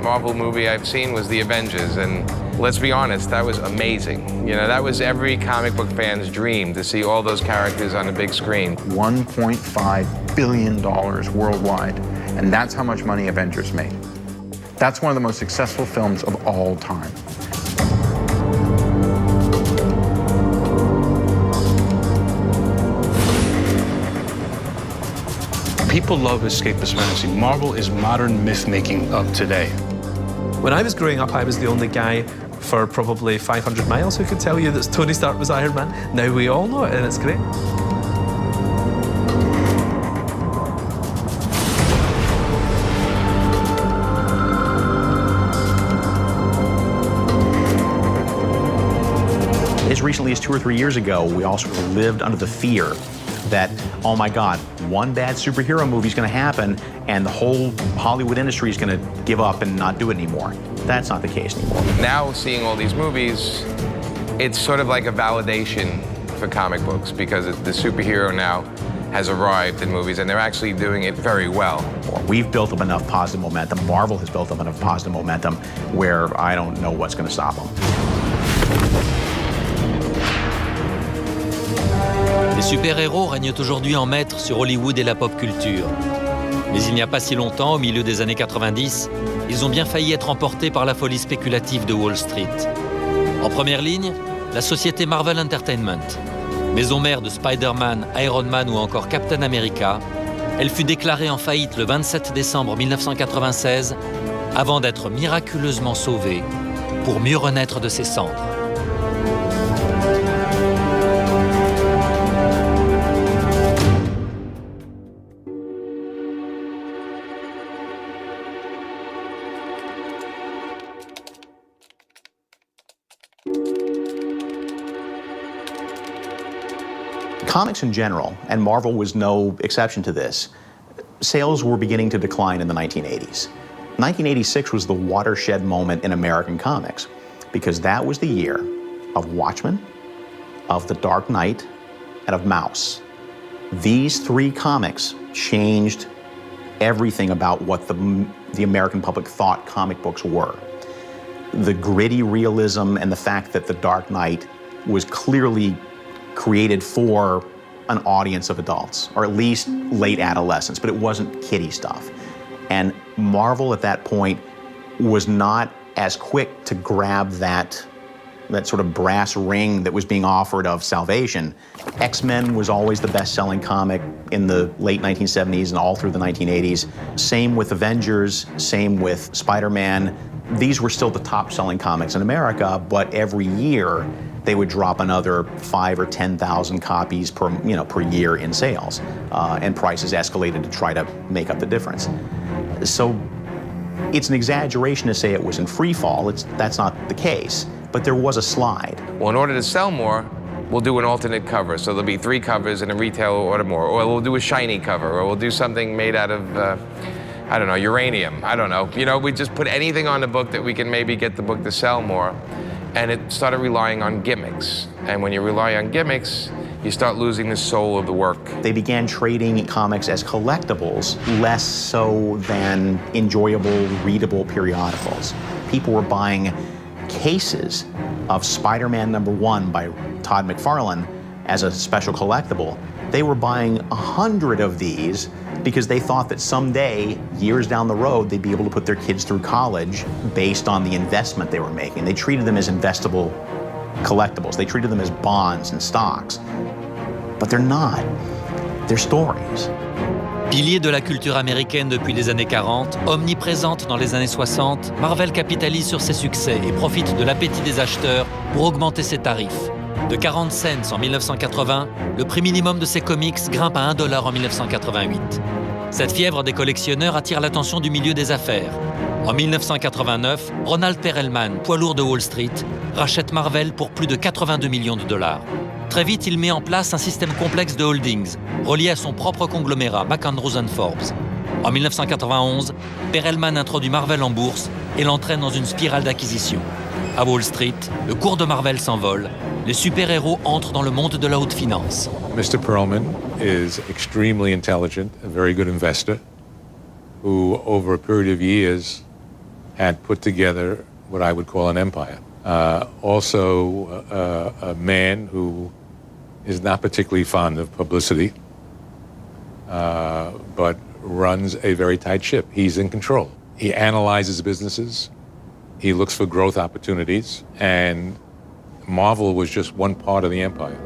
Marvel movie I've seen was The Avengers, and let's be honest, that was amazing. You know, that was every comic book fan's dream, to see all those characters on a big screen. $1.5 billion worldwide, and that's how much money Avengers made. That's one of the most successful films of all time. People love escapist fantasy. Marvel is modern myth-making of today. When I was growing up, I was the only guy for probably 500 miles who could tell you that Tony Stark was Iron Man. Now we all know it, and it's great. As recently as 2 or 3 years ago, we all sort of lived under the fear that, oh my God, one bad superhero movie is going to happen and the whole Hollywood industry is going to give up and not do it anymore. That's not the case anymore. Now, seeing all these movies, it's sort of like a validation for comic books, because the superhero now has arrived in movies and they're actually doing it very well. We've built up enough positive momentum. Marvel has built up enough positive momentum where I don't know what's going to stop them. Les super-héros règnent aujourd'hui en maître sur Hollywood et la pop culture. Mais il n'y a pas si longtemps, au milieu des années 90, ils ont bien failli être emportés par la folie spéculative de Wall Street. En première ligne, la société Marvel Entertainment. Maison mère de Spider-Man, Iron Man ou encore Captain America, elle fut déclarée en faillite le 27 décembre 1996 avant d'être miraculeusement sauvée pour mieux renaître de ses cendres. Comics in general, and Marvel was no exception to this, sales were beginning to decline in the 1980s. 1986 was the watershed moment in American comics, because that was the year of Watchmen, of The Dark Knight, and of Mouse. These three comics changed everything about what the American public thought comic books were. The gritty realism and the fact that The Dark Knight was clearly created for an audience of adults, or at least late adolescents, but it wasn't kiddie stuff. And Marvel at that point was not as quick to grab that sort of brass ring that was being offered of salvation. X-Men was always the best-selling comic in the late 1970s and all through the 1980s. Same with Avengers, same with Spider-Man. These were still the top-selling comics in America, but every year they would drop another 5,000 or 10,000 copies per year in sales, and prices escalated to try to make up the difference. So it's an exaggeration to say it was in free fall. That's not the case, but there was a slide. Well, in order to sell more, we'll do an alternate cover. So there'll be 3 covers and a retailer will order more. Or we'll do a shiny cover, or we'll do something made out of, I don't know, uranium. I don't know. You know, we just put anything on the book that we can maybe get the book to sell more. And it started relying on gimmicks. And when you rely on gimmicks, you start losing the soul of the work. They began trading comics as collectibles, less so than enjoyable, readable periodicals. People were buying cases of Spider-Man #1 by Todd McFarlane as a special collectible. They were buying 100 of these because they thought that someday, years down the road, they'd be able to put their kids through college based on the investment they were making. They treated them as investable collectibles. They treated them as bonds and stocks. But they're not. They're stories. Pilier de la culture américaine depuis les années 40, omniprésente dans les années 60, Marvel capitalise sur ses succès et profite de l'appétit des acheteurs pour augmenter ses tarifs. De 40 cents en 1980, le prix minimum de ses comics grimpe à $1 en 1988. Cette fièvre des collectionneurs attire l'attention du milieu des affaires. En 1989, Ronald Perelman, poids lourd de Wall Street, rachète Marvel pour plus de 82 millions de dollars. Très vite, il met en place un système complexe de holdings, relié à son propre conglomérat, McAndrews & Forbes. En 1991, Perelman introduit Marvel en bourse et l'entraîne dans une spirale d'acquisition. À Wall Street, le cours de Marvel s'envole. Les super-héros entrent dans le monde de la haute finance. Mr. Perlman is extremely intelligent, a very good investor, who over a period of years had put together what I would call an empire. Also, a man who is not particularly fond of publicity, but runs a very tight ship. He's in control. He analyzes businesses. He looks for growth opportunities, and Marvel was just one part of the empire.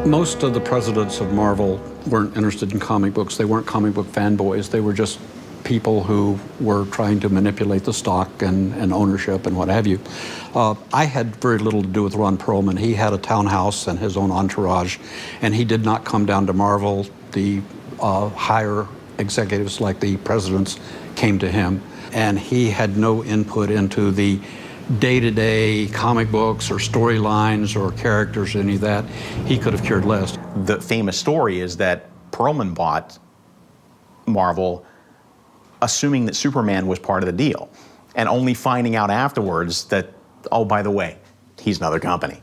Most of the presidents of Marvel weren't interested in comic books. They weren't comic book fanboys. They were just people who were trying to manipulate the stock and ownership and what have you. I had very little to do with Ron Perlman. He had a townhouse and his own entourage, and he did not come down to Marvel. The higher executives like the presidents came to him, and he had no input into the day-to-day comic books or storylines or characters or any of that. He could have cared less. The famous story is that Perlman bought Marvel assuming that Superman was part of the deal, and only finding out afterwards that, oh, by the way, he's another company.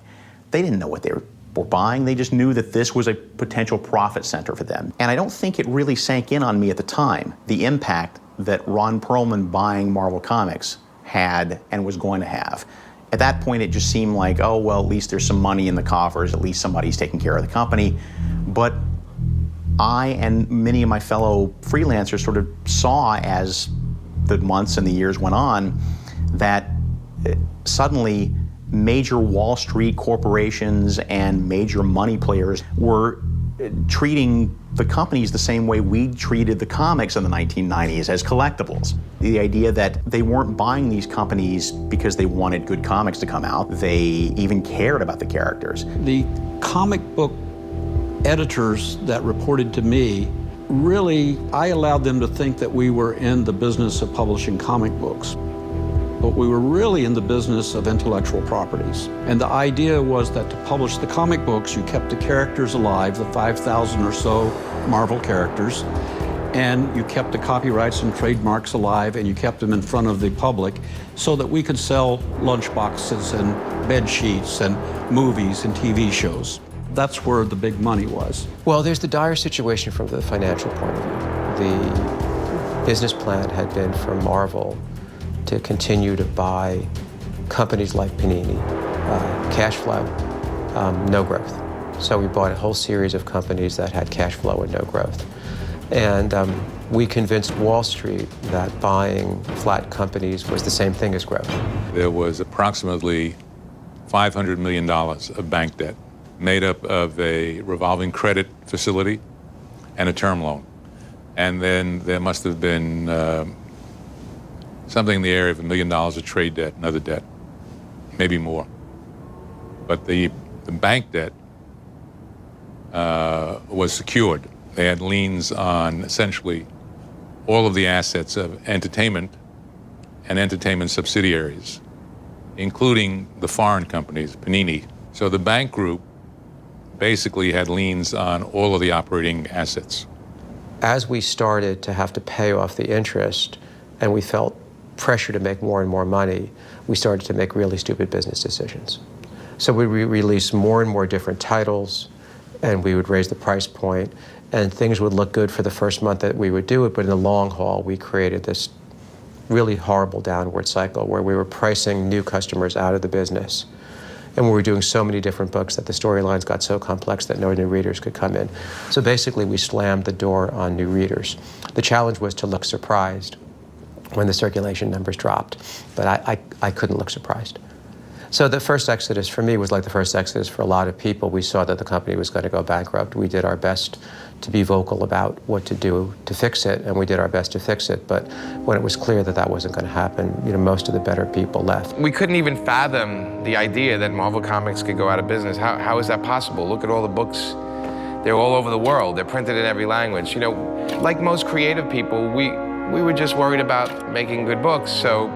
They didn't know what they were buying. They just knew that this was a potential profit center for them. And I don't think it really sank in on me at the time, the impact that Ron Perlman buying Marvel Comics had and was going to have. At that point, it just seemed like, oh, well, at least there's some money in the coffers, at least somebody's taking care of the company. But I and many of my fellow freelancers sort of saw, as the months and the years went on, that suddenly major Wall Street corporations and major money players were treating the companies the same way we treated the comics in the 1990s, as collectibles. The idea that they weren't buying these companies because they wanted good comics to come out. They even cared about the characters. The comic book editors that reported to me, really, I allowed them to think that we were in the business of publishing comic books. But we were really in the business of intellectual properties. And the idea was that to publish the comic books, you kept the characters alive, the 5,000 or so Marvel characters, and you kept the copyrights and trademarks alive, and you kept them in front of the public so that we could sell lunchboxes and bed sheets and movies and TV shows. That's where the big money was. Well, there's the dire situation from the financial point of view. The business plan had been for Marvel to continue to buy companies like Panini, cash flow, no growth. So we bought a whole series of companies that had cash flow and no growth. And we convinced Wall Street that buying flat companies was the same thing as growth. There was approximately $500 million of bank debt, made up of a revolving credit facility and a term loan. And then there must have been something in the area of $1 million of trade debt and other debt, maybe more. But the bank debt was secured. They had liens on essentially all of the assets of entertainment and entertainment subsidiaries, including the foreign companies, Panini. So the bank group basically had liens on all of the operating assets. As we started to have to pay off the interest and we felt pressure to make more and more money, we started to make really stupid business decisions. So we released more and more different titles, and we would raise the price point, and things would look good for the first month that we would do it, but in the long haul, we created this really horrible downward cycle where we were pricing new customers out of the business. And we were doing so many different books that the storylines got so complex that no new readers could come in. So basically, we slammed the door on new readers. The challenge was to look surprised when the circulation numbers dropped, but I couldn't look surprised. So the first exodus for me was like the first exodus for a lot of people. We saw that the company was going to go bankrupt. We did our best to be vocal about what to do to fix it, and we did our best to fix it. But when it was clear that that wasn't going to happen, most of the better people left. We couldn't even fathom the idea that Marvel Comics could go out of business. How is that possible? Look at all the books. They're all over the world. They're printed in every language. Like most creative people, we were just worried about making good books, so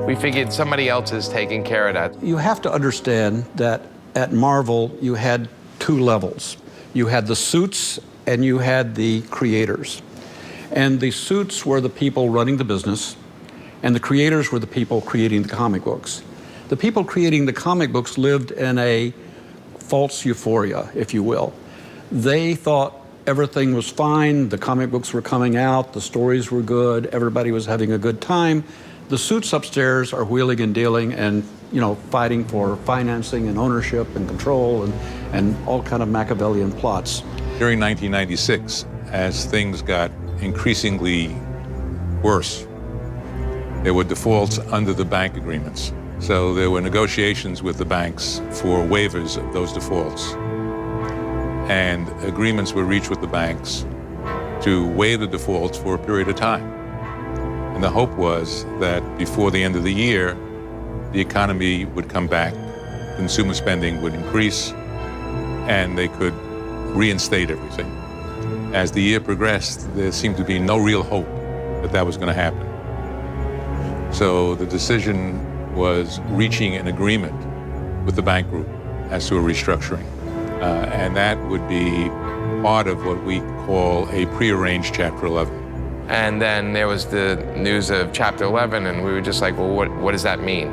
we figured somebody else is taking care of that. You have to understand that at Marvel, you had two levels. You had the suits and you had the creators. And the suits were the people running the business, and the creators were the people creating the comic books. The people creating the comic books lived in a false euphoria, if you will. They thought everything was fine, the comic books were coming out, the stories were good, everybody was having a good time. The suits upstairs are wheeling and dealing and, fighting for financing and ownership and control and all kind of Machiavellian plots. During 1996, as things got increasingly worse, there were defaults under the bank agreements. So there were negotiations with the banks for waivers of those defaults. And agreements were reached with the banks to waive the defaults for a period of time. And the hope was that before the end of the year, the economy would come back, consumer spending would increase, and they could reinstate everything. As the year progressed, there seemed to be no real hope that that was going to happen. So the decision was reaching an agreement with the bank group as to a restructuring. And that would be part of what we call a prearranged Chapter 11. And then there was the news of Chapter 11, and we were just like, well, what does that mean?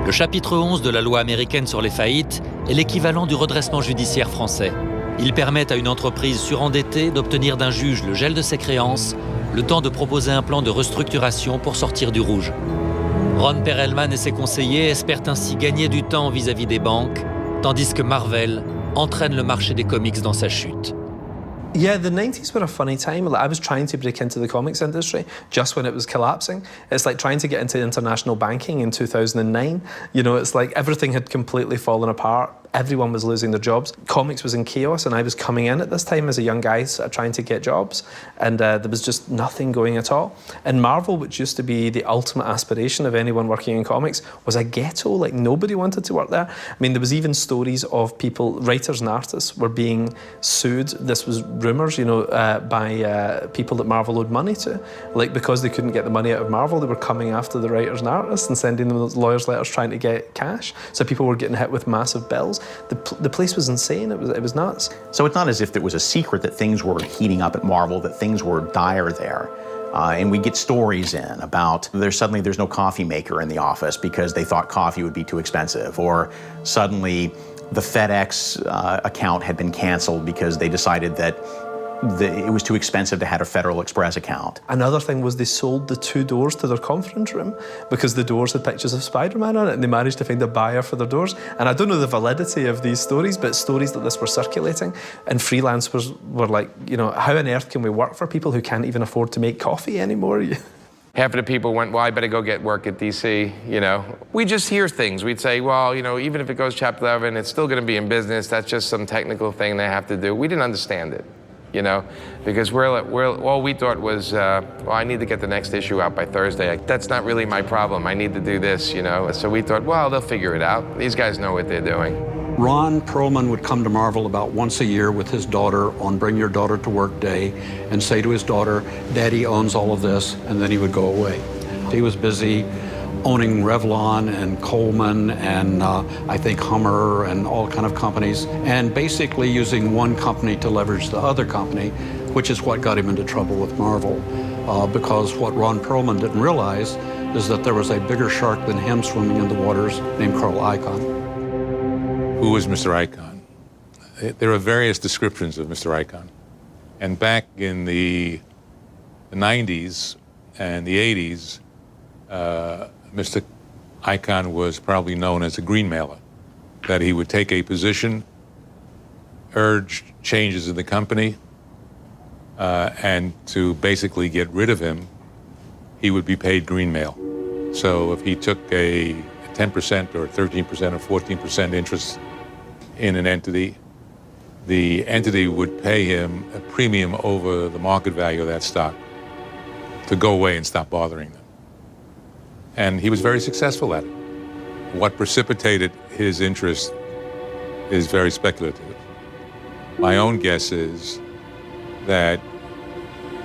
Le chapitre 11 de la loi américaine sur les faillites est l'équivalent du redressement judiciaire français. Il permet à une entreprise surendettée d'obtenir d'un juge le gel de ses créances, le temps de proposer un plan de restructuration pour sortir du rouge. Ron Perelman et ses conseillers espèrent ainsi gagner du temps vis-à-vis des banques, tandis que Marvel entraîne le marché des comics dans sa chute. Yeah, the 90s were a funny time. I was trying to break into the comics industry just when it was collapsing. It's like trying to get into international banking in 2009. It's like everything had completely fallen apart. Everyone was losing their jobs. Comics was in chaos, and I was coming in at this time as a young guy trying to get jobs, and there was just nothing going at all. And Marvel, which used to be the ultimate aspiration of anyone working in comics, was a ghetto. Like, nobody wanted to work there. I mean, there was even stories of people, writers and artists, were being sued. This was rumours, by people that Marvel owed money to. Like, because they couldn't get the money out of Marvel, they were coming after the writers and artists and sending them lawyers' letters trying to get cash. So people were getting hit with massive bills. The place was insane. It was nuts. So it's not as if it was a secret that things were heating up at Marvel, that things were dire there. And we get stories in about there's no coffee maker in the office because they thought coffee would be too expensive, or suddenly the FedEx account had been canceled because they decided that it was too expensive to have a Federal Express account. Another thing was they sold the 2 doors to their conference room because the doors had pictures of Spider-Man on it, and they managed to find a buyer for their doors. And I don't know the validity of these stories, but stories like this were circulating, and freelancers were like, how on earth can we work for people who can't even afford to make coffee anymore? Half of the people went, well, I better go get work at DC, We just hear things. We'd say, well, even if it goes Chapter 11, it's still going to be in business. That's just some technical thing they have to do. We didn't understand it. Because all we thought was, well, I need to get the next issue out by Thursday. That's not really my problem. I need to do this, So we thought, well, they'll figure it out. These guys know what they're doing. Ron Perlman would come to Marvel about once a year with his daughter on Bring Your Daughter to Work Day and say to his daughter, Daddy owns all of this, and then he would go away. He was busy owning Revlon and Coleman and I think Hummer and all kind of companies, and basically using one company to leverage the other company, which is what got him into trouble with Marvel. Because what Ron Perlman didn't realize is that there was a bigger shark than him swimming in the waters named Carl Icahn. Who was Mr. Icahn? There are various descriptions of Mr. Icahn. And back in the 90s and the 80s, Mr. Icahn was probably known as a green mailer, that he would take a position, urge changes in the company, and to basically get rid of him, he would be paid green mail. So if he took a 10% or 13% or 14% interest in an entity, the entity would pay him a premium over the market value of that stock to go away and stop bothering them. And he was very successful at it. What precipitated his interest is very speculative. My own guess is that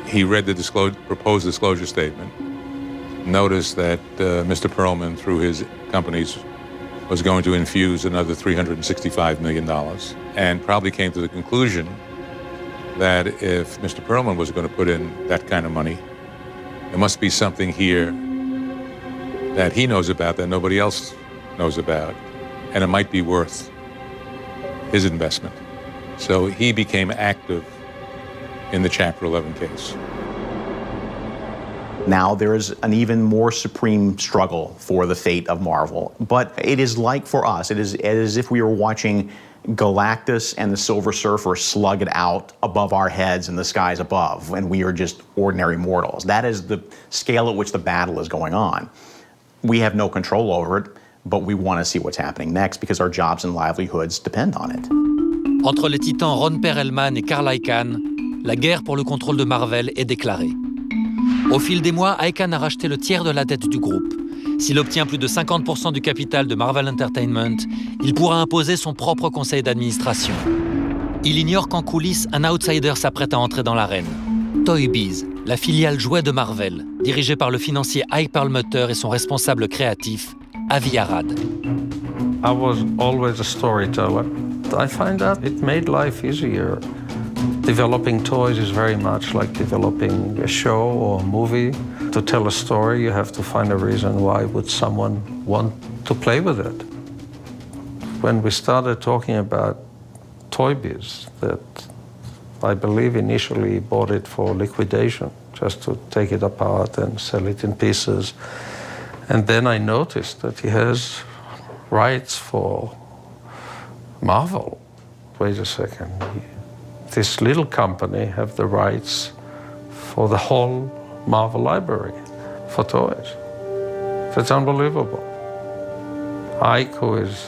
he read the proposed disclosure statement, noticed that Mr. Perlman, through his companies, was going to infuse another $365 million, and probably came to the conclusion that if Mr. Perlman was going to put in that kind of money, there must be something here that he knows about that nobody else knows about, and it might be worth his investment. So he became active in the Chapter 11 case. Now there is an even more supreme struggle for the fate of Marvel. But it is like for us, it is as if we were watching Galactus and the Silver Surfer slug it out above our heads in the skies above, and we are just ordinary mortals. That is the scale at which the battle is going on. We have no control over it, but we want to see what's happening next because our jobs and livelihoods depend on it. Entre les titans Ron Perelman et Carl Icahn, la guerre pour le contrôle de Marvel est déclarée. Au fil des mois, Icahn a racheté le tiers de la dette du groupe. S'il obtient plus de 50% du capital de Marvel Entertainment, il pourra imposer son propre conseil d'administration. Il ignore qu'en coulisses, un outsider s'apprête à entrer dans l'arène. Toy Biz, la filiale jouet de Marvel, dirigée par le financier Ike Perlmutter et son responsable créatif, Avi Arad. I was always a storyteller. I find that it made life easier. Developing toys is very much like developing a show or a movie. To tell a story, you have to find a reason why would someone want to play with it. When we started talking about Toy Biz, that I believe initially bought it for liquidation, just to take it apart and sell it in pieces. And then I noticed that he has rights for Marvel. Wait a second. This little company have the rights for the whole Marvel library for toys. That's unbelievable. Ike, who is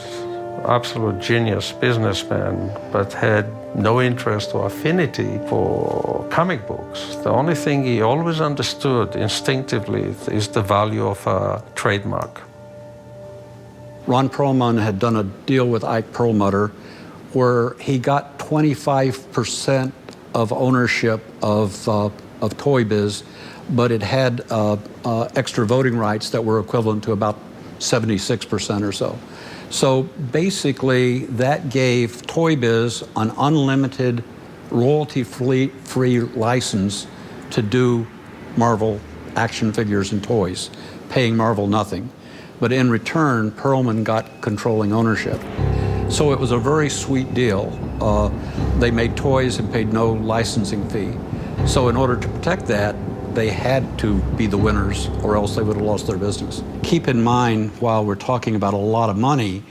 absolute genius businessman, but had no interest or affinity for comic books. The only thing he always understood instinctively is the value of a trademark. Ron Perlman had done a deal with Ike Perlmutter where he got 25% of ownership of Toy Biz, but it had extra voting rights that were equivalent to about 76% or so. So basically, that gave Toy Biz an unlimited, royalty-free license to do Marvel action figures and toys, paying Marvel nothing. But in return, Perlman got controlling ownership. So it was a very sweet deal. They made toys and paid no licensing fee. So in order to protect that, they had to be the winners or else they would have lost their business. Keep in mind, while we're talking about a lot of money,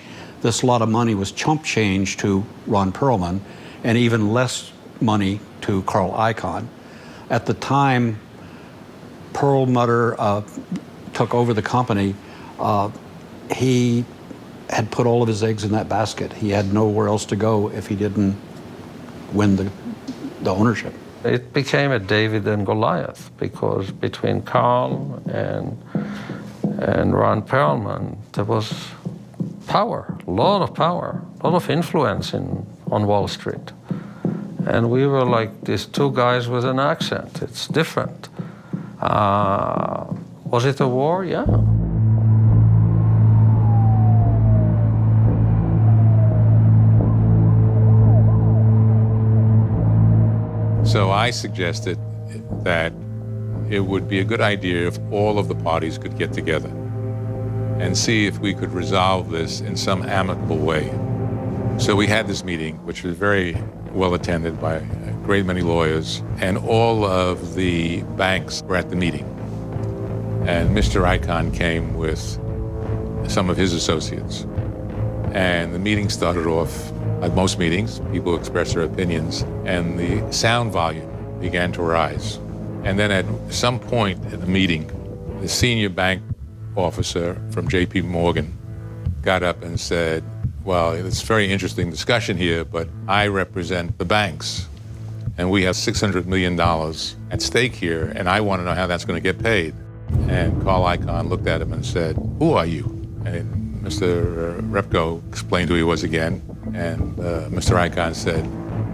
this lot of money was chump change to Ron Perlman and even less money to Carl Icahn. At the time Perlmutter took over the company, he had put all of his eggs in that basket. He had nowhere else to go if he didn't win the ownership. It became a David and Goliath because between Carl and Ron Perlman, there was power, a lot of influence on Wall Street. And we were like these two guys with an accent. It's different. Was it a war? Yeah. So I suggested that it would be a good idea if all of the parties could get together and see if we could resolve this in some amicable way. So we had this meeting, which was very well attended by a great many lawyers, and all of the banks were at the meeting. And Mr. Icahn came with some of his associates. And the meeting started off, like most meetings, people express their opinions, and the sound volume began to rise. And then at some point in the meeting, the senior bank officer from JP Morgan got up and said, well, it's a very interesting discussion here, but I represent the banks, and we have $600 million at stake here, and I want to know how that's going to get paid. And Carl Icahn looked at him and said, who are you? And Mr. Repko explained who he was again, and Mr. Icahn said,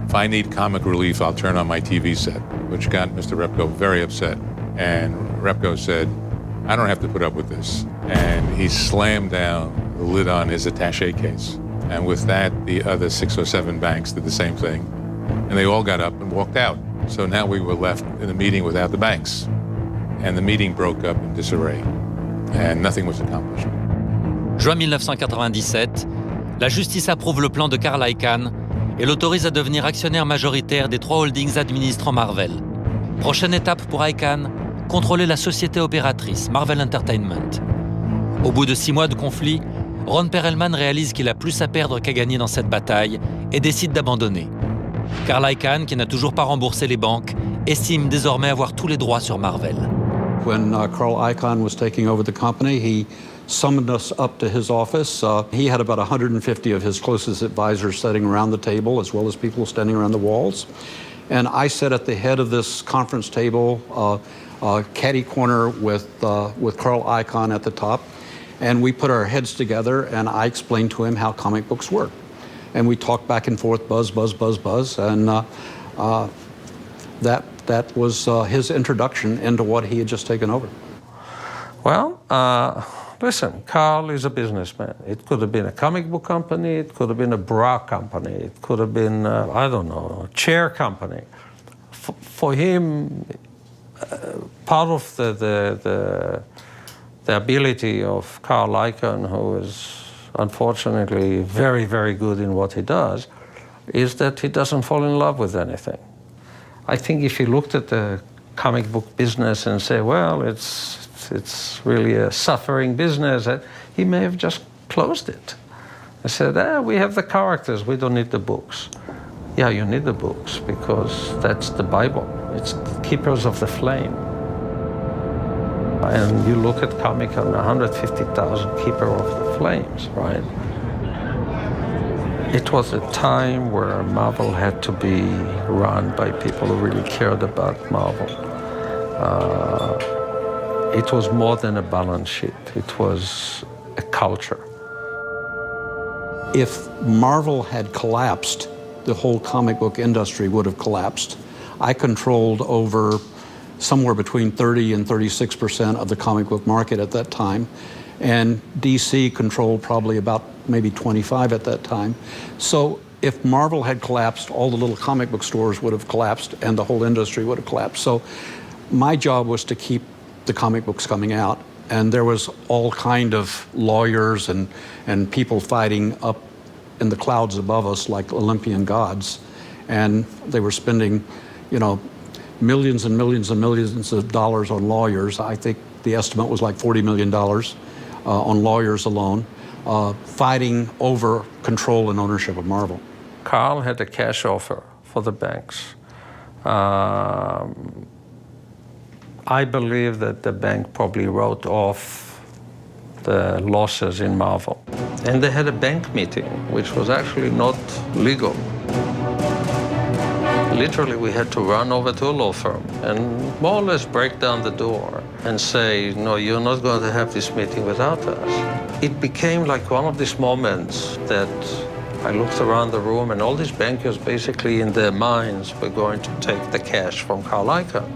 if I need comic relief, I'll turn on my TV set, which got Mr. Repko very upset. And Repko said, I don't have to put up with this. And he slammed down the lid on his attaché case. And with that, the other 6 or 7 banks did the same thing. And they all got up and walked out. So now we were left in a meeting without the banks. And the meeting broke up in disarray. And nothing was accomplished. Juin 1997, la justice approuve le plan de Carl Icahn et l'autorise à devenir actionnaire majoritaire des 3 holdings administrant Marvel. Prochaine étape pour Icahn, contrôlait la société opératrice Marvel Entertainment. Au bout de 6 mois de conflit, Ron Perelman réalise qu'il a plus à perdre qu'à gagner dans cette bataille et décide d'abandonner. Carl Icahn, qui n'a toujours pas remboursé les banques, estime désormais avoir tous les droits sur Marvel. When Carl Icahn was taking over the company, he summoned us up to his office. He had about 150 of his closest advisors sitting around the table, as well as people standing around the walls. And I sat at the head of this conference table, caddy corner with Carl Icahn at the top. And we put our heads together, and I explained to him how comic books work. And we talked back and forth, buzz, buzz, buzz, buzz. And that was his introduction into what he had just taken over. Well, listen, Carl is a businessman. It could have been a comic book company, it could have been a bra company, it could have been, I don't know, a chair company. For him, part of the ability of Carl Icahn, who is unfortunately very, very good in what he does, is that he doesn't fall in love with anything. I think if he looked at the comic book business and say, well, it's really a suffering business, he may have just closed it. I said, we have the characters, we don't need the books. Yeah, you need the books because that's the Bible. It's the keepers of the flame. And you look at Comic Con, 150,000 keeper of the flames, right? It was a time where Marvel had to be run by people who really cared about Marvel. It was more than a balance sheet. It was a culture. If Marvel had collapsed, the whole comic book industry would have collapsed. I controlled over somewhere between 30 and 36% of the comic book market at that time. And DC controlled probably about maybe 25 at that time. So if Marvel had collapsed, all the little comic book stores would have collapsed and the whole industry would have collapsed. So my job was to keep the comic books coming out. And there was all kind of lawyers and people fighting up in the clouds above us like Olympian gods. And they were spending, millions and millions and millions of dollars on lawyers. I think the estimate was like $40 million on lawyers alone, fighting over control and ownership of Marvel. Carl had a cash offer for the banks. I believe that the bank probably wrote off the losses in Marvel. And they had a bank meeting, which was actually not legal. Literally, we had to run over to a law firm and more or less break down the door and say, no, you're not going to have this meeting without us. It became like one of these moments that I looked around the room and all these bankers basically in their minds were going to take the cash from Carl Icahn.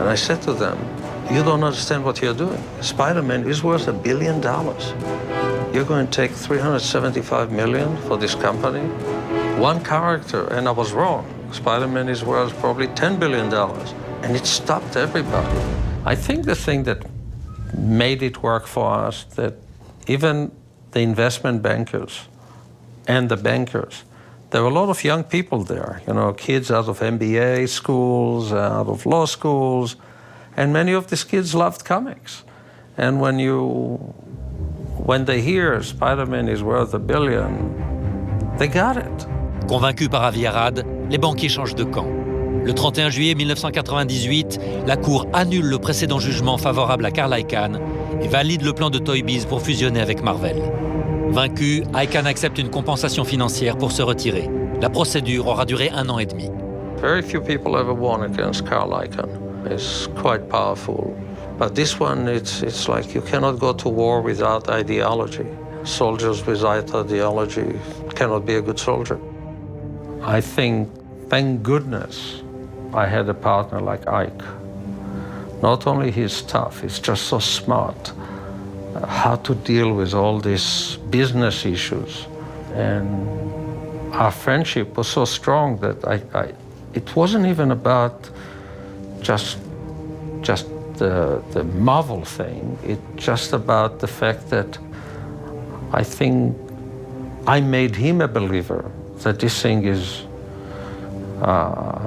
And I said to them, you don't understand what you're doing. Spider-Man is worth $1 billion. You're going to take $375 million for this company? One character, and I was wrong. Spider-Man is worth probably $10 billion. And it stopped everybody. I think the thing that made it work for us, that even the investment bankers and the bankers, there were a lot of young people there, kids out of MBA schools, out of law schools, and many of these kids loved comics. And when they hear Spider-Man is worth $1 billion, they got it. Convaincus par Avi Arad, les banquiers changent de camp. Le 31 juillet 1998, la Cour annule le précédent jugement favorable à Carl Icahn et valide le plan de Toy Biz pour fusionner avec Marvel. Vaincu, Icahn accepte une compensation financière pour se retirer. La procédure aura duré 1 an et demi. Very few people ever won against Carl Icahn. It's quite powerful. But this one, it's like you cannot go to war without ideology. Soldiers without ideology cannot be a good soldier. I think, thank goodness, I had a partner like Ike. Not only he's tough, he's just so smart. How to deal with all these business issues. And our friendship was so strong that it wasn't even about just the Marvel thing. It's just about the fact that I think I made him a believer that this thing is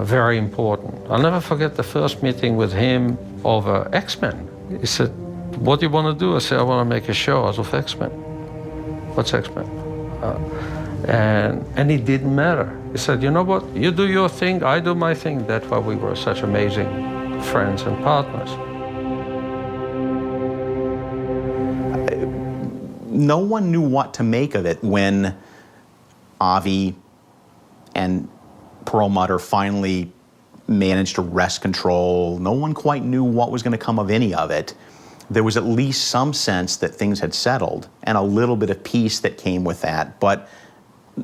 very important. I'll never forget the first meeting with him over X-Men. He said, "What do you want to do?" I said, "I want to make a show out of X-Men." "What's X-Men?" And it didn't matter. He said, "You know what? You do your thing, I do my thing." That's why we were such amazing friends and partners. No one knew what to make of it when Avi and Perlmutter finally managed to wrest control. No one quite knew what was going to come of any of it. There was at least some sense that things had settled and a little bit of peace that came with that, but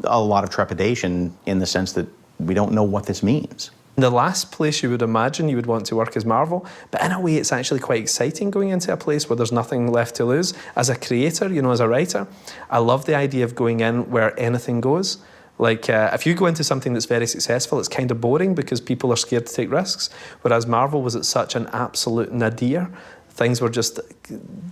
a lot of trepidation in the sense that we don't know what this means. The last place you would imagine you would want to work is Marvel, but in a way it's actually quite exciting going into a place where there's nothing left to lose. As a creator, you know, as a writer, I love the idea of going in where anything goes. Like, if you go into something that's very successful, it's kind of boring because people are scared to take risks, whereas Marvel was at such an absolute nadir. Things were just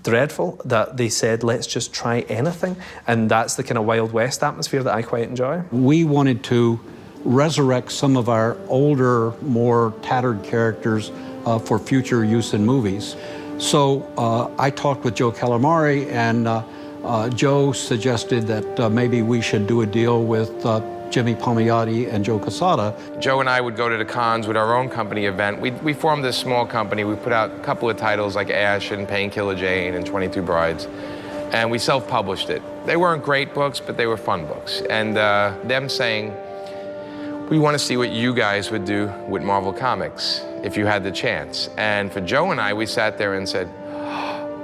dreadful that they said, let's just try anything. And that's the kind of Wild West atmosphere that I quite enjoy. We wanted to resurrect some of our older, more tattered characters for future use in movies. So I talked with Joe Calamari, and Joe suggested that maybe we should do a deal with Jimmy Palmiotti and Joe Quesada. Joe and I would go to the cons with our own company event. We formed this small company. We put out a couple of titles like Ash and Painkiller Jane and 22 Brides, and we self-published it. They weren't great books, but they were fun books. And them saying, we want to see what you guys would do with Marvel Comics if you had the chance. And for Joe and I, we sat there and said,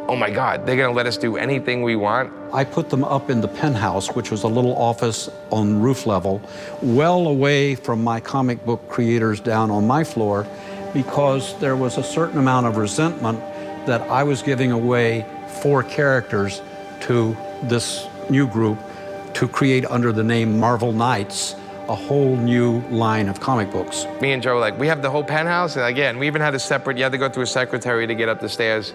oh my God, they're gonna let us do anything we want? I put them up in the penthouse, which was a little office on roof level, well away from my comic book creators down on my floor, because there was a certain amount of resentment that I was giving away 4 characters to this new group to create under the name Marvel Knights, a whole new line of comic books. Me and Joe, like, we have the whole penthouse, and again, we even had a separate, you had to go through a secretary to get up the stairs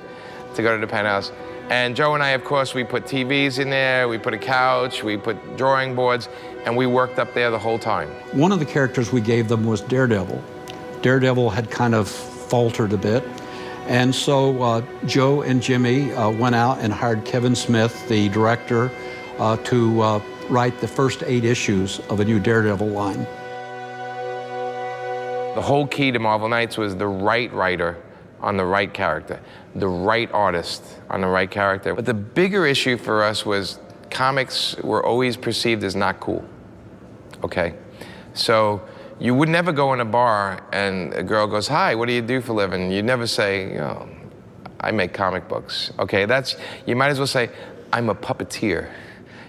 to go to the penthouse. And Joe and I, of course, we put TVs in there, we put a couch, we put drawing boards, and we worked up there the whole time. One of the characters we gave them was Daredevil. Daredevil had kind of faltered a bit. And so Joe and Jimmy went out and hired Kevin Smith, the director, to write the first 8 issues of a new Daredevil line. The whole key to Marvel Knights was the right writer on the right character, the right artist on the right character. But the bigger issue for us was comics were always perceived as not cool, okay? So you would never go in a bar and a girl goes, hi, what do you do for a living? You'd never say, oh, I make comic books. Okay, you might as well say, I'm a puppeteer.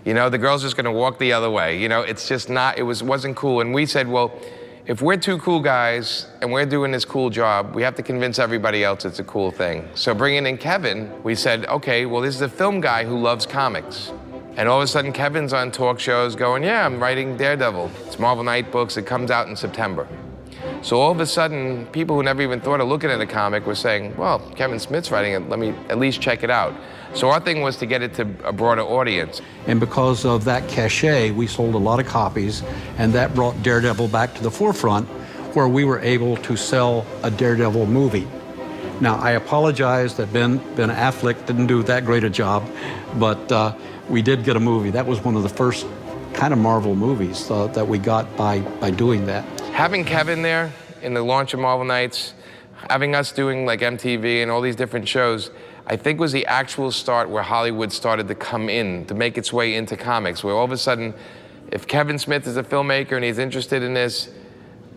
You know, the girl's just gonna walk the other way. You know, it's just not, wasn't cool. And we said, well, if we're 2 cool guys and we're doing this cool job, we have to convince everybody else it's a cool thing. So bringing in Kevin, we said, okay, well, this is a film guy who loves comics. And all of a sudden, Kevin's on talk shows going, yeah, I'm writing Daredevil. It's Marvel Knight books, it comes out in September. So all of a sudden, people who never even thought of looking at a comic were saying, well, Kevin Smith's writing it, let me at least check it out. So our thing was to get it to a broader audience. And because of that cachet, we sold a lot of copies, and that brought Daredevil back to the forefront, where we were able to sell a Daredevil movie. Now, I apologize that Ben Affleck didn't do that great a job, but we did get a movie. That was one of the first kind of Marvel movies that we got by doing that. Having Kevin there in the launch of Marvel Knights, having us doing like MTV and all these different shows, I think was the actual start where Hollywood started to come in, to make its way into comics, where all of a sudden, if Kevin Smith is a filmmaker and he's interested in this,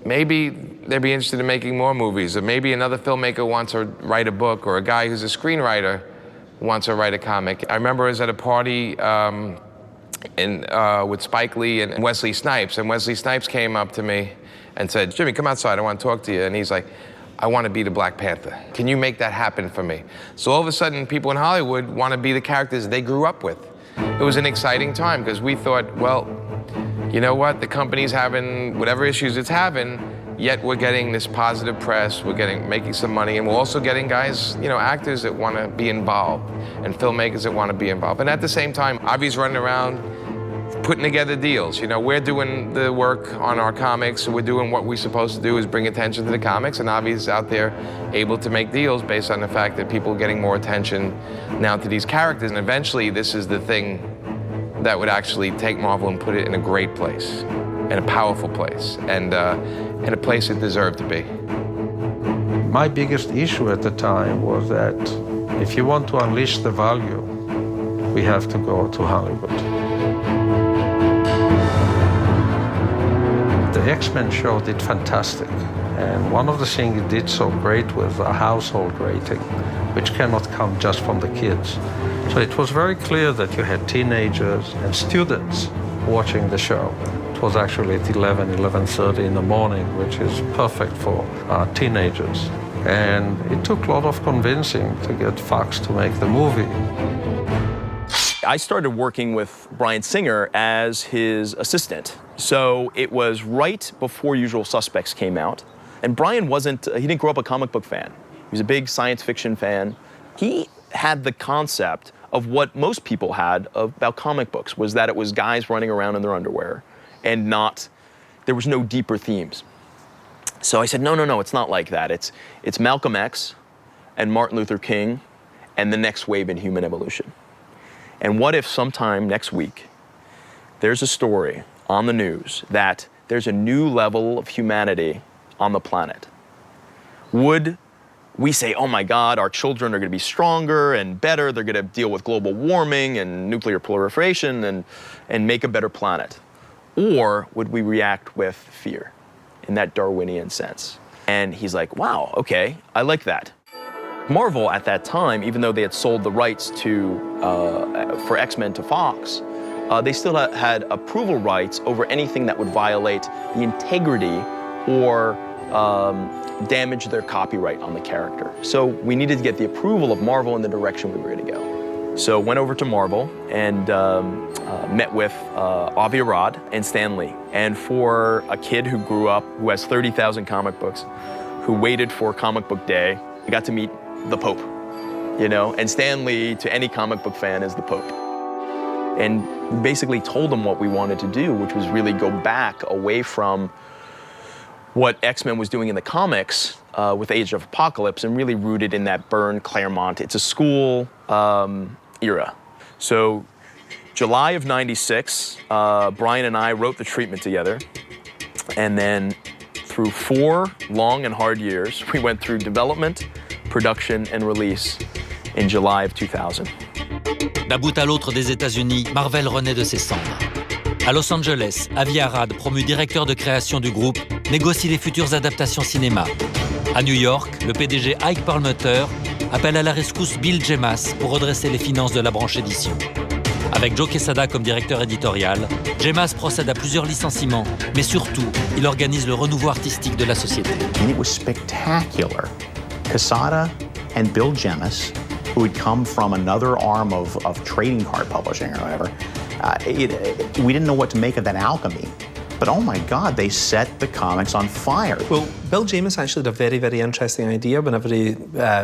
maybe they'd be interested in making more movies, or maybe another filmmaker wants to write a book, or a guy who's a screenwriter wants to write a comic. I remember I was at a party with Spike Lee and Wesley Snipes, and Wesley Snipes came up to me and said, Jimmy, come outside, I want to talk to you. And he's like, I want to be the Black Panther. Can you make that happen for me? So all of a sudden, people in Hollywood want to be the characters they grew up with. It was an exciting time because we thought, well, you know what? The company's having whatever issues it's having, yet we're getting this positive press, we're making some money, and we're also getting guys, you know, actors that want to be involved and filmmakers that want to be involved. And at the same time, Avi's running around putting together deals. You know, we're doing the work on our comics, so we're doing what we're supposed to do is bring attention to the comics, and Avi's out there able to make deals based on the fact that people are getting more attention now to these characters, and eventually this is the thing that would actually take Marvel and put it in a great place, in a powerful place, and in a place it deserved to be. My biggest issue at the time was that if you want to unleash the value, we have to go to Hollywood. The X-Men show did fantastic, and one of the things it did so great was a household rating, which cannot come just from the kids. So it was very clear that you had teenagers and students watching the show. It was actually at 11:30 in the morning, which is perfect for teenagers. And it took a lot of convincing to get Fox to make the movie. I started working with Bryan Singer as his assistant. So it was right before Usual Suspects came out. And Bryan he didn't grow up a comic book fan. He was a big science fiction fan. He had the concept of what most people had about comic books, was that it was guys running around in their underwear and there was no deeper themes. So I said, no, it's not like that. It's Malcolm X and Martin Luther King and the next wave in human evolution. And what if sometime next week there's a story on the news that there's a new level of humanity on the planet? Would we say, oh my God, our children are going to be stronger and better, they're going to deal with global warming and nuclear proliferation and make a better planet? Or would we react with fear in that Darwinian sense? And he's like, wow, okay, I like that. Marvel at that time, even though they had sold the rights for X-Men to Fox, they still had approval rights over anything that would violate the integrity or damage their copyright on the character. So we needed to get the approval of Marvel in the direction we were going to go. So went over to Marvel and met with Avi Arad and Stan Lee. And for a kid who grew up, who has 30,000 comic books, who waited for comic book day, I got to meet the Pope, you know? And Stan Lee, to any comic book fan, is the Pope. And we basically told him what we wanted to do, which was really go back away from what X-Men was doing in the comics with Age of Apocalypse, and really rooted in that Byrne, Claremont, it's a school era. So July of '96, Bryan and I wrote the treatment together. And then through 4 long and hard years, we went through development, production, and release in July of 2000. D'un bout à l'autre des États-Unis, Marvel renaît de ses cendres. À Los Angeles, Avi Arad, promu directeur de création du groupe, négocie les futures adaptations cinéma. À New York, le PDG Ike Perlmutter appelle à la rescousse Bill Jemas pour redresser les finances de la branche édition. Avec Joe Quesada comme directeur éditorial, Jemas procède à plusieurs licenciements, mais surtout, il organise le renouveau artistique de la société. And it was spectacular. Quesada and Bill Jemas, who had come from another arm of trading card publishing or whatever, we didn't know what to make of that alchemy. But oh my God, they set the comics on fire. Well, Bill Jemas actually had a very, very interesting idea whenever he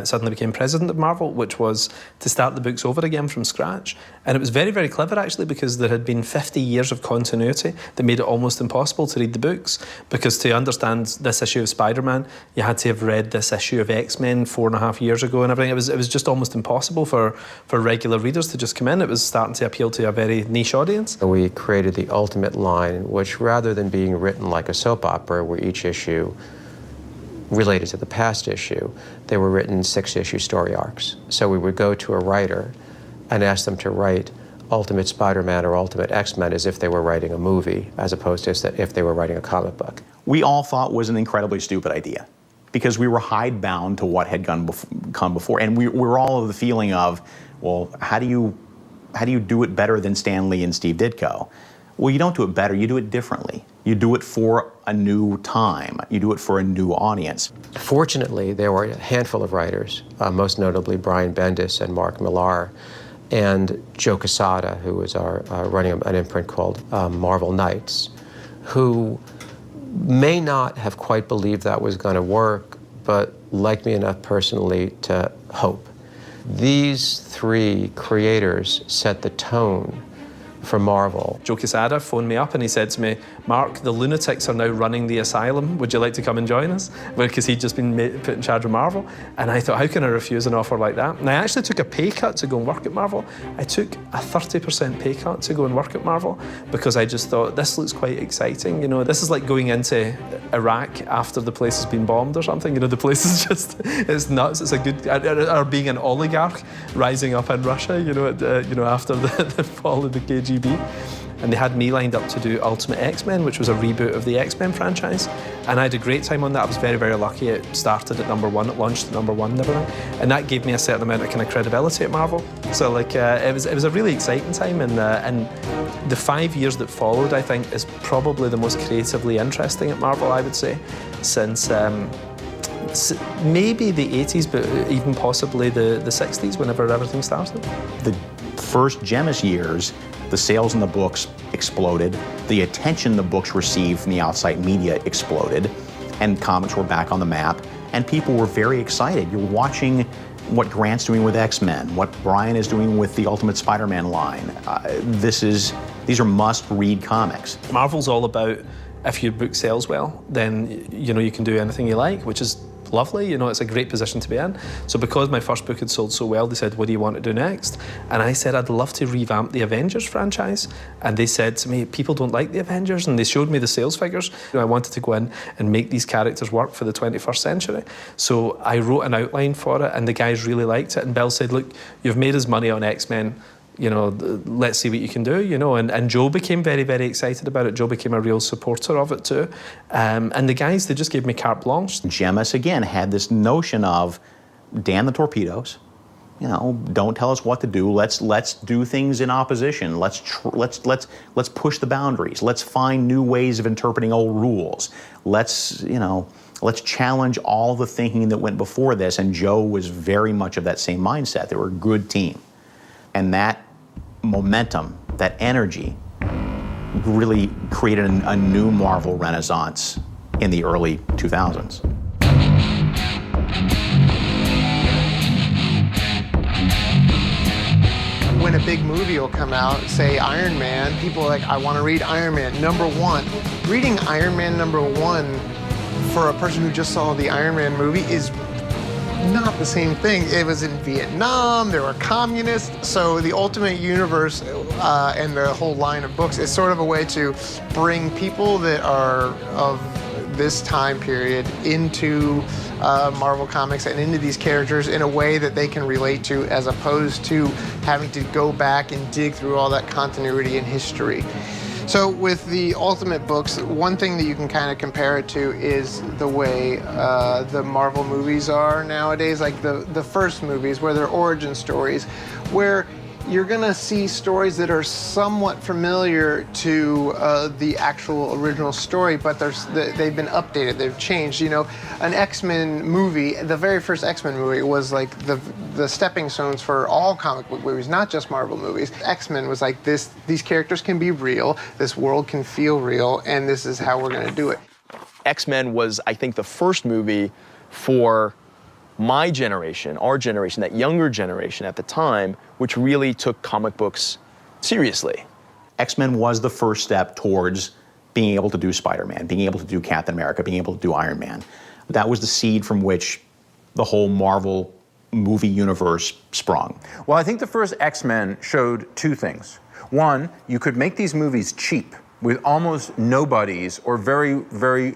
suddenly became president of Marvel, which was to start the books over again from scratch. And it was very, very clever actually, because there had been 50 years of continuity that made it almost impossible to read the books, because to understand this issue of Spider-Man, you had to have read this issue of X-Men 4.5 years ago and everything. It was just almost impossible for regular readers to just come in. It was starting to appeal to a very niche audience. We created the ultimate line, which rather than being written like a soap opera where each issue related to the past issue, they were written 6-issue story arcs. So we would go to a writer and ask them to write Ultimate Spider-Man or Ultimate X-Men as if they were writing a movie, as opposed to if they were writing a comic book. We all thought was an incredibly stupid idea, because we were hidebound to what had come before. And we were all of the feeling of, well, how do you do it better than Stan Lee and Steve Ditko? Well, you don't do it better, you do it differently. You do it for a new time. You do it for a new audience. Fortunately, there were a handful of writers, most notably Brian Bendis and Mark Millar, and Joe Quesada, who was running an imprint called Marvel Knights, who may not have quite believed that was going to work, but liked me enough personally to hope. These 3 creators set the tone from Marvel. Joe Quesada phoned me up and he said to me, Mark, the lunatics are now running the asylum. Would you like to come and join us? Because he'd just been put in charge of Marvel. And I thought, how can I refuse an offer like that? And I actually took a pay cut to go and work at Marvel. I took a 30% pay cut to go and work at Marvel because I just thought, this looks quite exciting. You know, this is like going into Iraq after the place has been bombed or something. You know, the place is just, it's nuts. It's a good, or being an oligarch rising up in Russia, you know, after the fall of the KGB. And they had me lined up to do Ultimate X-Men, which was a reboot of the X-Men franchise. And I had a great time on that. I was very, very lucky. It started at #1, it launched at #1 and everything. And that gave me a certain amount of kind of credibility at Marvel. So like, it was a really exciting time. And the 5 years that followed, I think, is probably the most creatively interesting at Marvel, I would say, since maybe the 80s, but even possibly the 60s, whenever everything started. The first Gemis years, the sales in the books exploded, the attention the books received from the outside media exploded, and comics were back on the map, and people were very excited. You're watching what Grant's doing with X-Men, what Brian is doing with the Ultimate Spider-Man line. These are must-read comics. Marvel's all about, if your book sells well, then you know you can do anything you like, which is lovely. You know, it's a great position to be in. So because my first book had sold so well, they said, what do you want to do next? And I said, I'd love to revamp the Avengers franchise. And they said to me, people don't like the Avengers. And they showed me the sales figures. You know, I wanted to go in and make these characters work for the 21st century. So I wrote an outline for it, and the guys really liked it. And Bill said, look, you've made us money on X-Men. You know, let's see what you can do, you know. And Joe became very, very excited about it. Joe became a real supporter of it too. And the guys, they just gave me carte blanche. Gemis, again, had this notion of, damn the torpedoes. You know, don't tell us what to do. Let's do things in opposition. Let's push the boundaries. Let's find new ways of interpreting old rules. Let's challenge all the thinking that went before this. And Joe was very much of that same mindset. They were a good team. And that momentum, that energy, really created a new Marvel renaissance in the early 2000s. When a big movie will come out, say Iron Man, people are like, I want to read Iron Man #1. Reading Iron Man #1 for a person who just saw the Iron Man movie is not the same thing. It was in Vietnam, there were communists, so the Ultimate Universe and the whole line of books is sort of a way to bring people that are of this time period into Marvel Comics and into these characters in a way that they can relate to, as opposed to having to go back and dig through all that continuity and history. So with the Ultimate books, one thing that you can kind of compare it to is the way the Marvel movies are nowadays, like the first movies where they're origin stories, where you're gonna see stories that are somewhat familiar to the actual original story, but they've been updated, they've changed. You know, an X-Men movie, the very first X-Men movie was like the stepping stones for all comic book movies, not just Marvel movies. X-Men was like this, these characters can be real, this world can feel real, and this is how we're gonna do it. X-Men was, I think, the first movie for my generation, our generation, that younger generation at the time, which really took comic books seriously. X-Men was the first step towards being able to do Spider-Man, being able to do Captain America, being able to do Iron Man. That was the seed from which the whole Marvel movie universe sprung. Well, I think the first X-Men showed two things. One, you could make these movies cheap with almost nobodies or very, very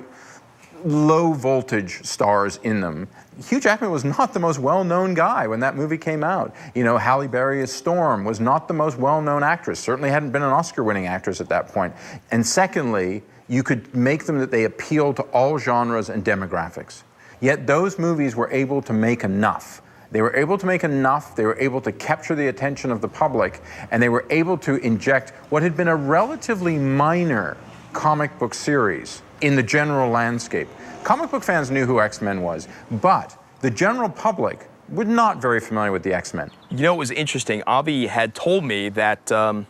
low voltage stars in them. Hugh Jackman was not the most well-known guy when that movie came out. You know, Halle Berry as Storm was not the most well-known actress, certainly hadn't been an Oscar-winning actress at that point. And secondly, you could make them that they appeal to all genres and demographics. Yet those movies were able to make enough. They were able to make enough, they were able to capture the attention of the public, and they were able to inject what had been a relatively minor comic book series in the general landscape. Comic book fans knew who X-Men was, but the general public were not very familiar with the X-Men. You know, it was interesting. Avi had told me that the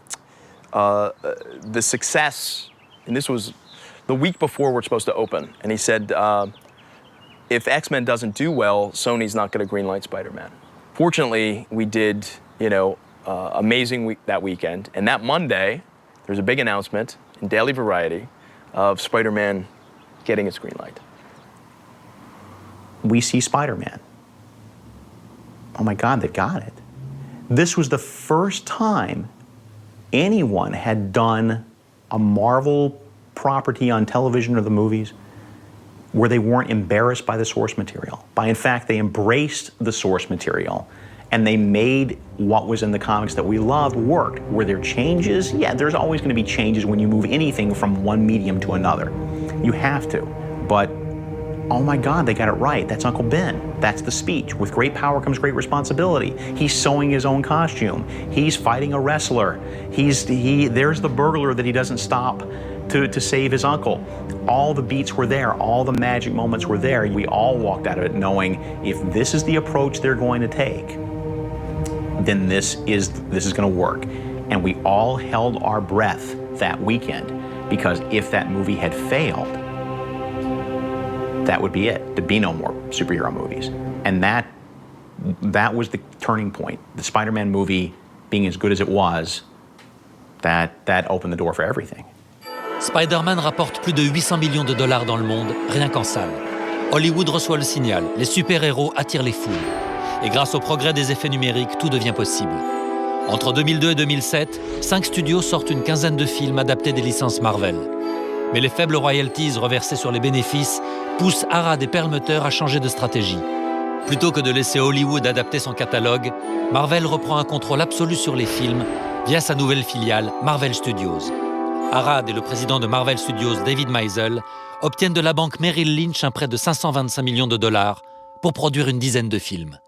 success, and this was the week before we're supposed to open, and he said, if X-Men doesn't do well, Sony's not going to greenlight Spider-Man. Fortunately, we did, you know, amazing that weekend. And that Monday, there's a big announcement in Daily Variety of Spider-Man getting its green light. We see Spider-Man. Oh my God, they got it. This was the first time anyone had done a Marvel property on television or the movies where they weren't embarrassed by the source material. In fact, they embraced the source material and they made what was in the comics that we loved work. Were there changes? Yeah, there's always going to be changes when you move anything from one medium to another. You have to. But oh my God, they got it right. That's Uncle Ben. That's the speech. With great power comes great responsibility. He's sewing his own costume. He's fighting a wrestler. There's the burglar that he doesn't stop to save his uncle. All the beats were there. All the magic moments were there. We all walked out of it knowing if this is the approach they're going to take, then this is going to work. And we all held our breath that weekend because if that movie had failed, that would be it. There'd be no more superhero movies. And that was the turning point. The Spider-Man movie being as good as it was, that opened the door for everything. Spider-Man rapporte plus de 800 millions de dollars dans le monde, rien qu'en salle. Hollywood reçoit le signal, les super-héros attirent les foules. Et grâce au progrès des effets numériques, tout devient possible. Entre 2002 et 2007, 5 studios sortent une quinzaine de films adaptés des licences Marvel. Mais les faibles royalties reversées sur les bénéfices poussent Arad et Perlmutter à changer de stratégie. Plutôt que de laisser Hollywood adapter son catalogue, Marvel reprend un contrôle absolu sur les films via sa nouvelle filiale Marvel Studios. Arad et le président de Marvel Studios, David Meisel, obtiennent de la banque Merrill Lynch un prêt de 525 millions de dollars pour produire une dizaine de films.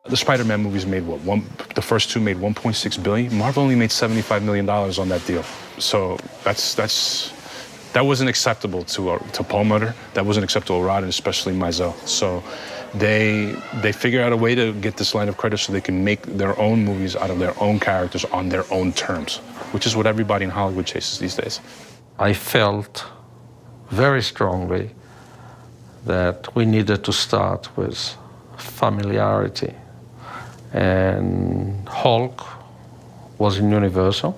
The Spider-Man movies made what? The first two made $1.6 billion. Marvel only made $75 million on that deal. So that wasn't acceptable to Perlmutter. That wasn't acceptable to Rod, and especially Meisel. So they figured out a way to get this line of credit so they can make their own movies out of their own characters on their own terms, which is what everybody in Hollywood chases these days. I felt very strongly that we needed to start with familiarity. And Hulk was in Universal,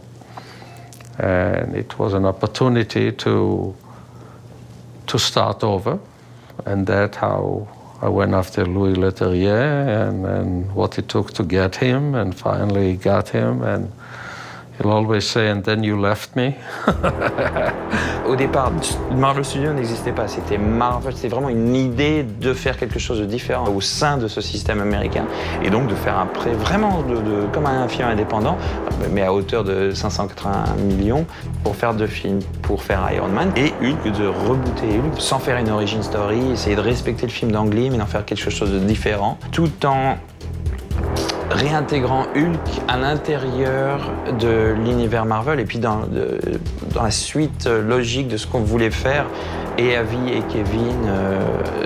and it was an opportunity to start over, and that's how I went after Louis Leterrier and what it took to get him, and finally got him, and he'll always say, and then you left me. Au départ, Marvel Studios n'existait pas, c'était Marvel, c'était vraiment une idée de faire quelque chose de différent au sein de ce système américain, et donc de faire un prêt vraiment comme un film indépendant, mais à hauteur de 580 millions, pour faire 2 films, pour faire Iron Man et Hulk, de rebooter Hulk sans faire une origin story, essayer de respecter le film d'Ang Lee, mais d'en faire quelque chose de différent, tout en réintégrant Hulk à l'intérieur de l'univers Marvel et puis dans la suite logique de ce qu'on voulait faire, et Avi et Kevin,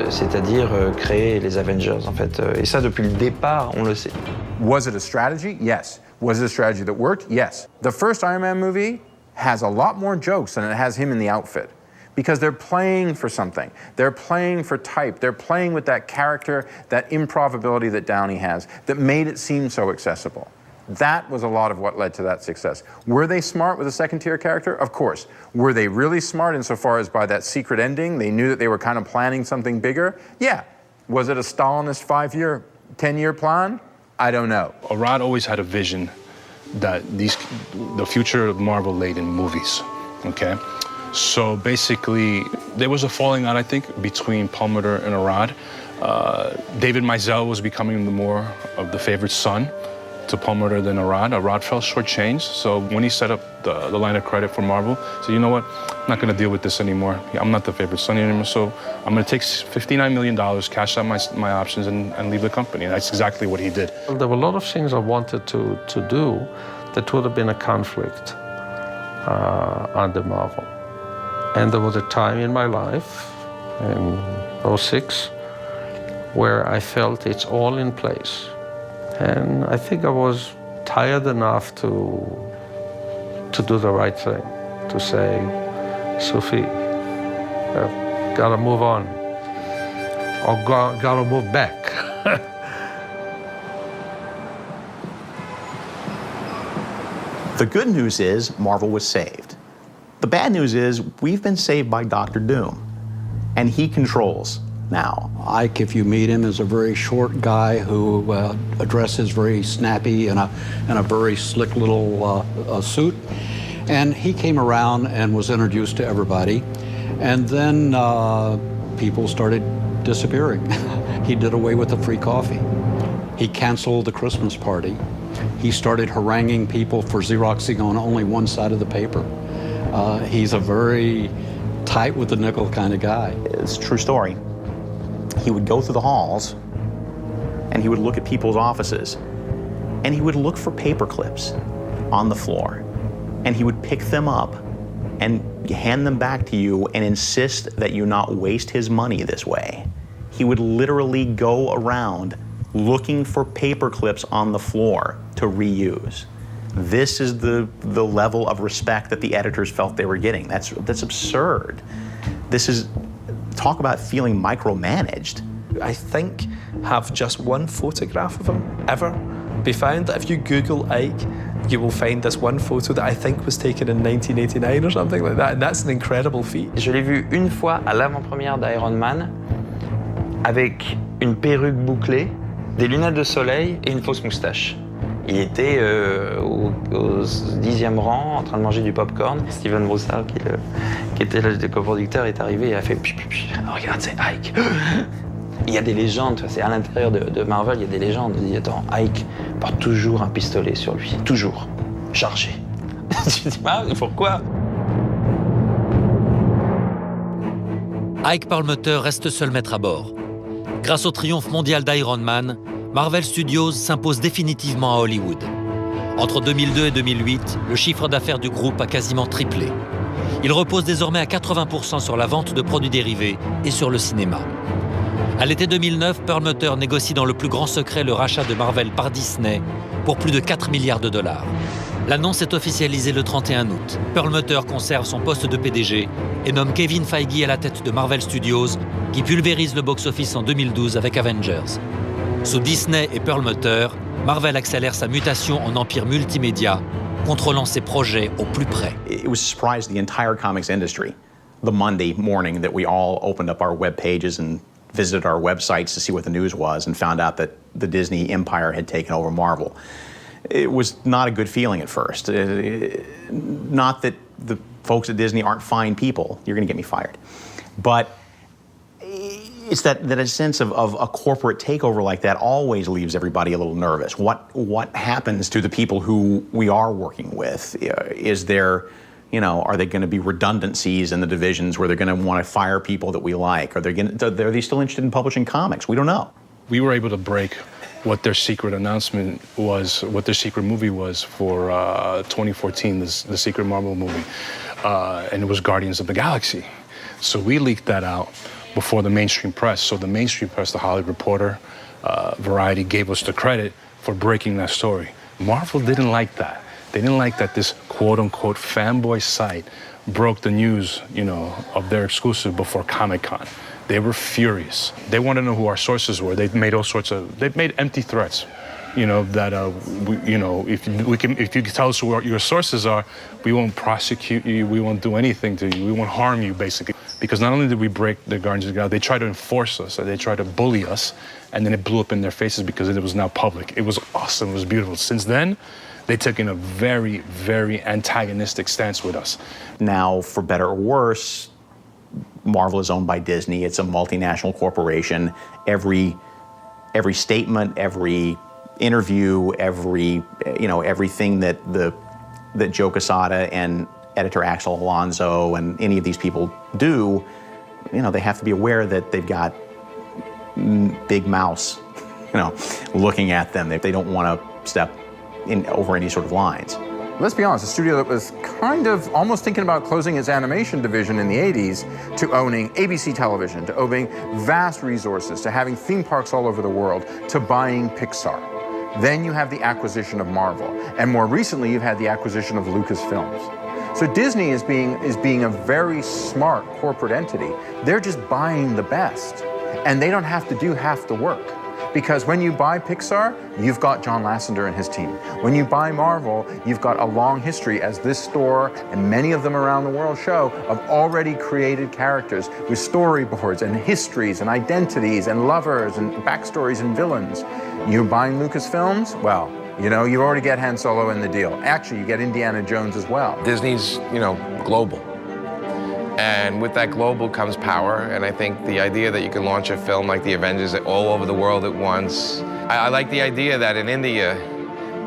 c'est-à-dire créer les Avengers en fait. Et ça depuis le départ, on le sait. Was it a strategy? Yes. Was it a strategy that worked? Yes. The first Iron Man movie has a lot more jokes than it has him in the outfit. Because they're playing for something. They're playing for type. They're playing with that character, that improbability that Downey has, that made it seem so accessible. That was a lot of what led to that success. Were they smart with a second-tier character? Of course. Were they really smart insofar as by that secret ending, they knew that they were kind of planning something bigger? Yeah. Was it a Stalinist 5-year, 10-year plan? I don't know. Arad always had a vision that the future of Marvel laid in movies, okay? So basically, there was a falling out, I think, between Perlmutter and Arad. David Meisel was becoming more of the favorite son to Perlmutter than Arad. Arad fell shortchanged, so when he set up the line of credit for Marvel, he said, you know what, I'm not going to deal with this anymore. I'm not the favorite son anymore, so I'm going to take $59 million, cash out my options, and leave the company. And that's exactly what he did. There were a lot of things I wanted to do that would have been a conflict under Marvel. And there was a time in my life, in 2006, where I felt it's all in place. And I think I was tired enough to do the right thing, to say, Sophie, gotta move on, or gotta move back. The good news is Marvel was saved. The bad news is we've been saved by Dr. Doom, and he controls now. Ike, if you meet him, is a very short guy who dresses very snappy in a very slick little suit. And he came around and was introduced to everybody. And then people started disappearing. He did away with the free coffee. He canceled the Christmas party. He started haranguing people for Xeroxing on only one side of the paper. He's a very tight with the nickel kind of guy. It's a true story. He would go through the halls and he would look at people's offices and he would look for paper clips on the floor and he would pick them up and hand them back to you and insist that you not waste his money this way. He would literally go around looking for paper clips on the floor to reuse. This is the level of respect that the editors felt they were getting. That's absurd. This is, talk about feeling micromanaged. I think have just one photograph of him ever be found. If you Google Ike, you will find this one photo that I think was taken in 1989 or something like that, and that's an incredible feat. Je l'ai vu une fois à l'avant-première d'Iron Man avec une perruque bouclée, des lunettes de soleil et une fausse moustache. Il était au 10e rang en train de manger du popcorn. Steven Broussard, qui était le coproducteur, est arrivé et a fait « Regarde, c'est Ike !» Il y a des légendes, c'est à l'intérieur de Marvel, il y a des légendes. Il dit, attends, Ike porte toujours un pistolet sur lui, toujours, chargé. Tu dis, ah, pourquoi? Ike Perlmutter reste seul maître à bord. Grâce au triomphe mondial d'Iron Man, Marvel Studios s'impose définitivement à Hollywood. Entre 2002 et 2008, le chiffre d'affaires du groupe a quasiment triplé. Il repose désormais à 80% sur la vente de produits dérivés et sur le cinéma. À l'été 2009, Perlmutter négocie dans le plus grand secret le rachat de Marvel par Disney pour plus de 4 milliards de dollars. L'annonce est officialisée le 31 août. Perlmutter conserve son poste de PDG et nomme Kevin Feige à la tête de Marvel Studios, qui pulvérise le box-office en 2012 avec Avengers. Sous Disney et Perlmutter, Marvel accélère sa mutation en empire multimédia, contrôlant ses projets au plus près. It was a surprise to the entire comics industry. The Monday morning that we all opened up our web pages and visited our websites to see what the news was and found out that the Disney empire had taken over Marvel. It was not a good feeling at first. Not that the folks at Disney aren't fine people. You're going to get me fired. But it's that a sense of a corporate takeover like that always leaves everybody a little nervous. What happens to the people who we are working with? Is there, are they going to be redundancies in the divisions where they're going to want to fire people that we like? Are they still interested in publishing comics? We don't know. We were able to break what their secret announcement was, what their secret movie was for 2014, the secret Marvel movie, and it was Guardians of the Galaxy. So we leaked that out before the mainstream press. So the mainstream press, the Hollywood Reporter, Variety, gave us the credit for breaking that story. Marvel didn't like that. They didn't like that this quote-unquote fanboy site broke the news, of their exclusive before Comic-Con. They were furious. They wanted to know who our sources were. They've made they've made empty threats, that if you can tell us who your sources are, we won't prosecute you, we won't do anything to you, we won't harm you, basically. Because not only did we break the Guardians of the Galaxy, they tried to enforce us, they tried to bully us, and then it blew up in their faces because it was now public. It was awesome, it was beautiful. Since then, they took in a very, very antagonistic stance with us. Now, for better or worse, Marvel is owned by Disney. It's a multinational corporation. Every statement, every interview, everything that Joe Quesada and editor Axel Alonso and any of these people do, they have to be aware that they've got big mouths, looking at them. They don't want to step over any sort of lines. Let's be honest, a studio that was kind of almost thinking about closing its animation division in the 80s to owning ABC television, to owning vast resources, to having theme parks all over the world, to buying Pixar. Then you have the acquisition of Marvel. And more recently, you've had the acquisition of Lucasfilms. So Disney is being a very smart corporate entity. They're just buying the best. And they don't have to do half the work. Because when you buy Pixar, you've got John Lasseter and his team. When you buy Marvel, you've got a long history, as this store and many of them around the world show, of already created characters with storyboards and histories and identities and lovers and backstories and villains. You're buying Lucasfilms? Well, you know, you already get Han Solo in the deal. Actually, you get Indiana Jones as well. Disney's, you know, global. And with that global comes power, and I think the idea that you can launch a film like The Avengers all over the world at once. I like the idea that in India,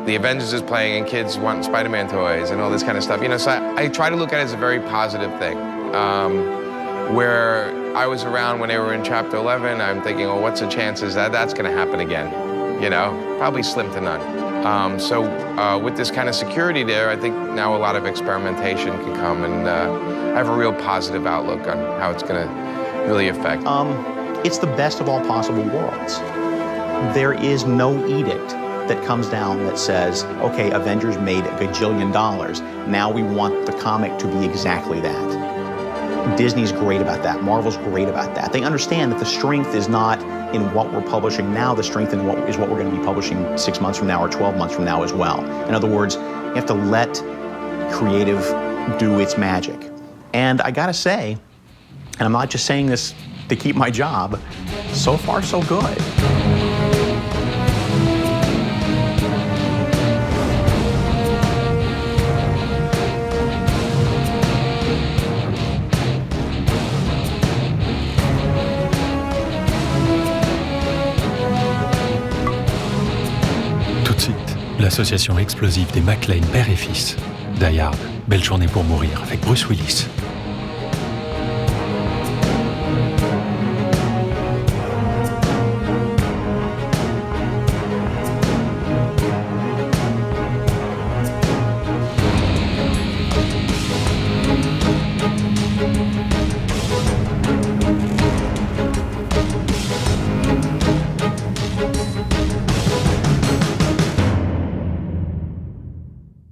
The Avengers is playing and kids want Spider-Man toys and all this kind of stuff. You know, so I try to look at it as a very positive thing. Where I was around when they were in Chapter 11, I'm thinking, oh, what's the chances that that's going to happen again? You know, probably slim to none. So with this kind of security there, I think now a lot of experimentation can come, and I have a real positive outlook on how it's going to really affect. It's the best of all possible worlds. There is no edict that comes down that says, okay, Avengers made $1 gajillion. Now we want the comic to be exactly that. Disney's great about that. Marvel's great about that. They understand that the strength is not in what we're publishing now. The strength is what we're going to be publishing 6 months from now or 12 months from now as well. In other words, you have to let creative do its magic. And I gotta say, and I'm not just saying this to keep my job, so far so good. Tout de suite, l'association explosive des McLean père et fils. Die Hard, Belle journée pour mourir avec Bruce Willis.